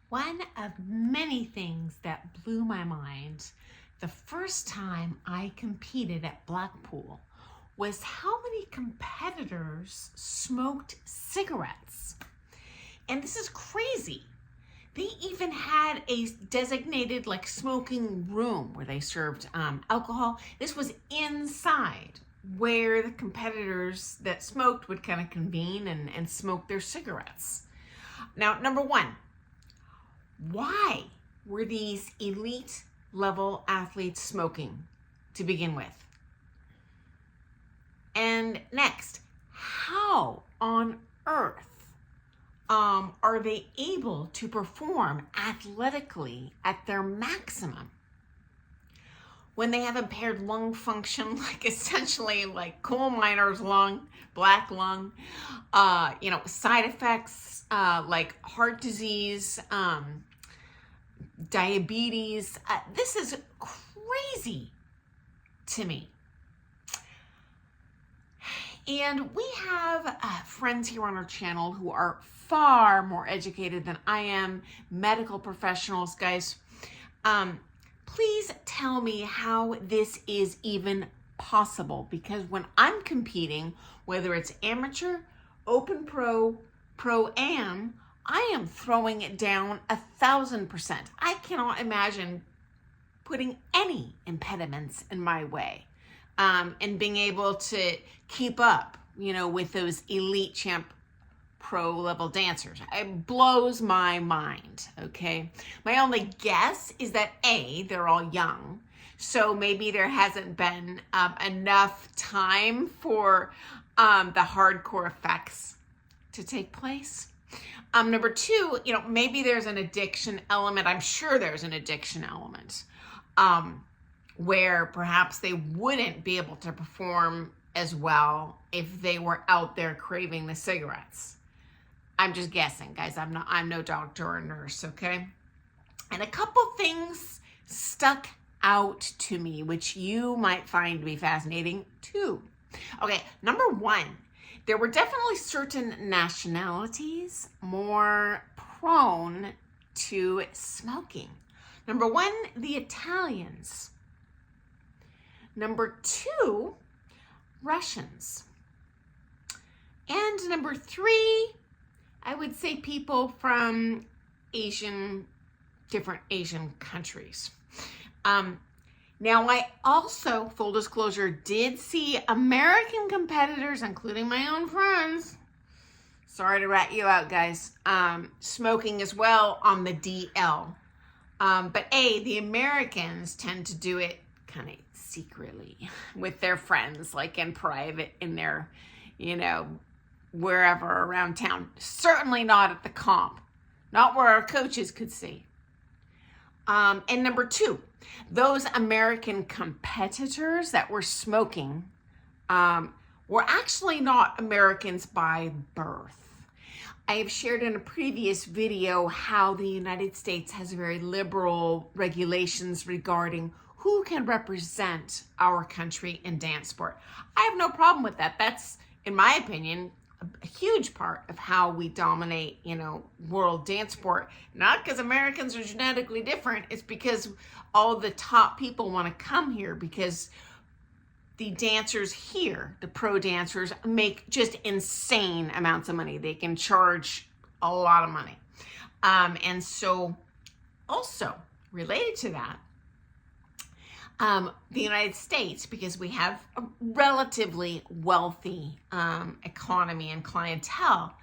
One of many things that blew my mind the first time I competed at Blackpool was how many competitors smoked cigarettes. And this is crazy. They even had a designated smoking room where they served alcohol. This was inside where the competitors that smoked would kind of convene and smoke their cigarettes. Now, number one, why were these elite level athletes smoking to begin with? And next, how on earth are they able to perform athletically at their maximum when they have impaired lung function, essentially coal miner's lung, black lung, side effects like heart disease, diabetes? This is crazy to me. And we have friends here on our channel who are far more educated than I am, medical professionals, guys. Please tell me how this is even possible, because when I'm competing, whether it's amateur, open pro, pro-am, I am throwing it down 1,000%. I cannot imagine putting any impediments in my way and being able to keep up, with those elite champ pro level dancers. It blows my mind, okay? My only guess is that they're all young, so maybe there hasn't been enough time for the hardcore effects to take place. Number two, maybe there's an addiction element. I'm sure there's an addiction element where perhaps they wouldn't be able to perform as well if they were out there craving the cigarettes. I'm just guessing, guys. I'm no doctor or nurse, okay? And a couple things stuck out to me, which you might find to be fascinating too. Okay, number one, there were definitely certain nationalities more prone to smoking. Number one, the Italians. Number two, Russians. And number three, I would say people from different Asian countries. Now, I also, full disclosure, did see American competitors, including my own friends, sorry to rat you out, guys, smoking as well on the DL. But the Americans tend to do it kind of secretly with their friends, in private, in their, wherever around town. Certainly not at the comp, not where our coaches could see. And number two, those American competitors that were smoking were actually not Americans by birth. I have shared in a previous video how the United States has very liberal regulations regarding who can represent our country in dance sport. I have no problem with that. That's, in my opinion, a huge part of how we dominate, world dance sport. Not because Americans are genetically different. It's because all the top people want to come here, because the dancers here, the pro dancers, make just insane amounts of money. They can charge a lot of money. And so also related to that, the United States, because we have a relatively wealthy economy and clientele,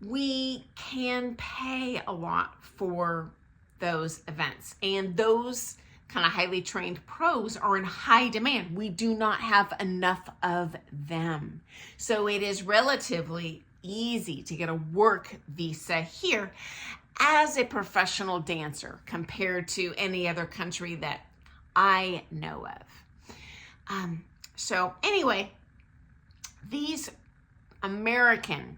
we can pay a lot for those events. And those kind of highly trained pros are in high demand. We do not have enough of them. So it is relatively easy to get a work visa here as a professional dancer compared to any other country that I know of. So anyway, these American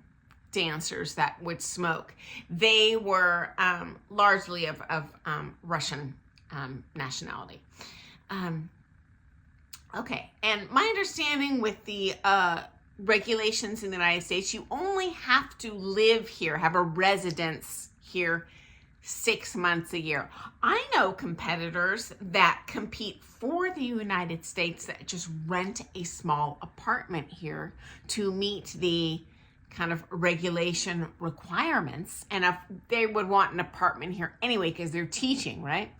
dancers that would smoke, they were largely of Russian nationality. Okay, and my understanding with the regulations in the United States, you only have to live here, have a residence here 6 months a year. I know competitors that compete for the United States that just rent a small apartment here to meet the kind of regulation requirements. And if they would want an apartment here anyway, because they're teaching, right?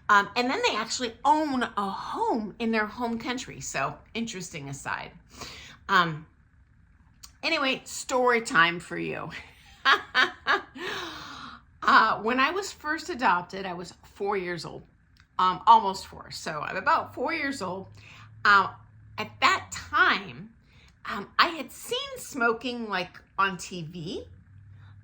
And then they actually own a home in their home country. So interesting aside. Anyway, story time for you. When I was first adopted, I was 4 years old, almost 4. So I'm about 4 years old. At that time, I had seen smoking like on TV,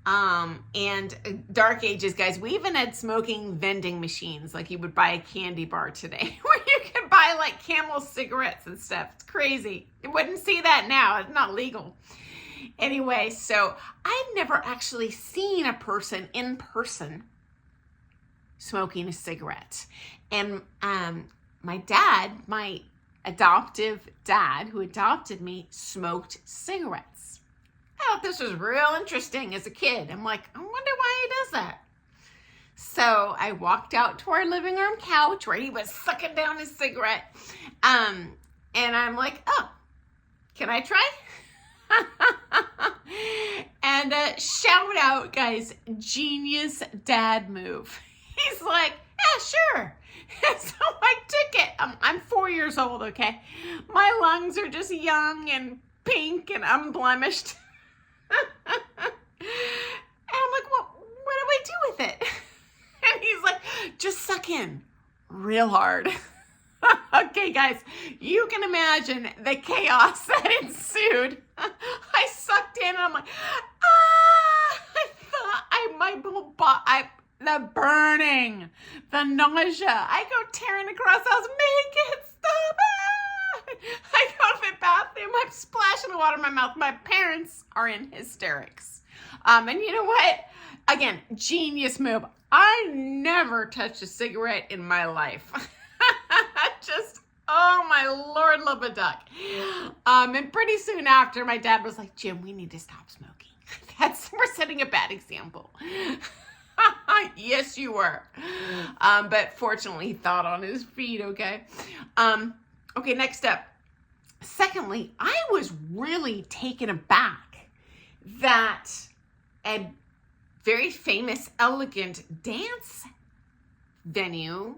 and dark ages, guys. We even had smoking vending machines, like you would buy a candy bar today, where you could buy like Camel cigarettes and stuff. It's crazy. You wouldn't see that now. It's not legal. Anyway, so I've never actually seen a person in person smoking a cigarette. And my dad, my adoptive dad who adopted me, smoked cigarettes. I thought this was real interesting as a kid. I'm like, I wonder why he does that. So I walked out to our living room couch where he was sucking down his cigarette. And I'm like, oh, can I try? And shout out, guys, genius dad move. He's like, yeah, sure. So I took it. I'm 4 years old, okay? My lungs are just young and pink and unblemished. And I'm like, what do I do with it? And he's like, just suck in real hard. Okay, guys, you can imagine the chaos that ensued. I sucked in and I'm like, I thought my whole body, the burning, the nausea. I go tearing across the house, make it stop. I go to the bathroom, I'm splashing the water in my mouth. My parents are in hysterics. And you know what? Again, genius move. I never touched a cigarette in my life. Just, oh my Lord, love a duck. And pretty soon after, my dad was like, Jim, we need to stop smoking. We're setting a bad example. Yes, you were. But fortunately, he thought on his feet, okay? Okay, next up. Secondly, I was really taken aback that a very famous, elegant dance venue,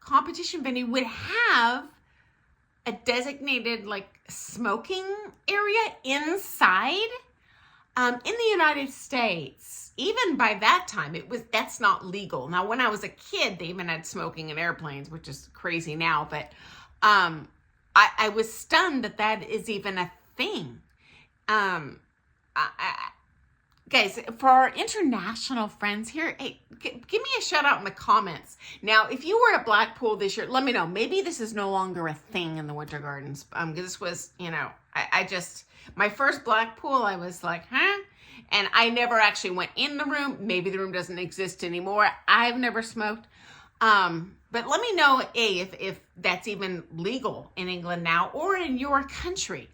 competition venue, would have a designated like smoking area inside. In the United States, even by that time, that's not legal. Now, when I was a kid, they even had smoking in airplanes, which is crazy now. But I was stunned that is even a thing. Guys, for our international friends here, hey, give me a shout out in the comments. Now, if you were at Blackpool this year, let me know. Maybe this is no longer a thing in the Winter Gardens. Because this was, my first Blackpool, I was like, huh? And I never actually went in the room. Maybe the room doesn't exist anymore. I've never smoked. But let me know, A, if that's even legal in England now or in your country.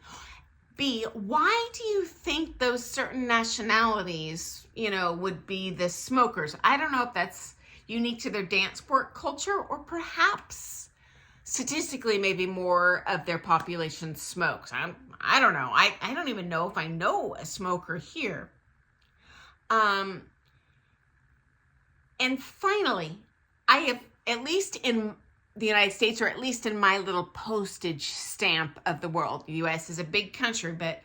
B, why do you think those certain nationalities, would be the smokers? I don't know if that's unique to their dance sport culture or perhaps statistically maybe more of their population smokes. I don't know. I don't even know if I know a smoker here. And finally, I have, at least in the United States, or at least in my little postage stamp of the world. The U.S. is a big country, but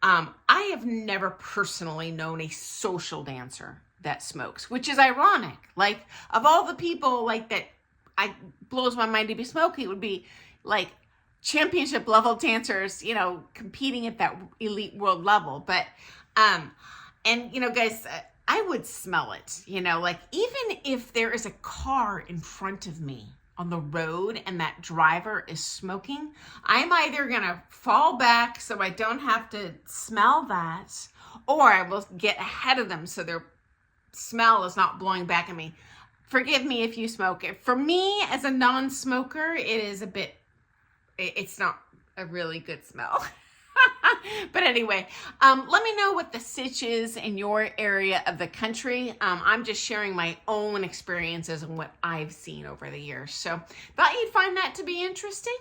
I have never personally known a social dancer that smokes, which is ironic. Like, of all the people like that, blows my mind to be smoking, it would be like championship level dancers, competing at that elite world level. But, guys, I would smell it, like even if there is a car in front of me on the road and that driver is smoking, I'm either going to fall back so I don't have to smell that, or I will get ahead of them so their smell is not blowing back at me. Forgive me if you smoke. For me, as a non-smoker, it's not a really good smell. But anyway, let me know what the sitch is in your area of the country. I'm just sharing my own experiences and what I've seen over the years. So thought you'd find that to be interesting.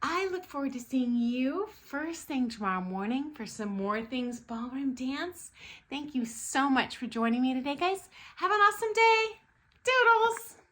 I look forward to seeing you first thing tomorrow morning for some more things ballroom dance. Thank you so much for joining me today, guys. Have an awesome day. Doodles!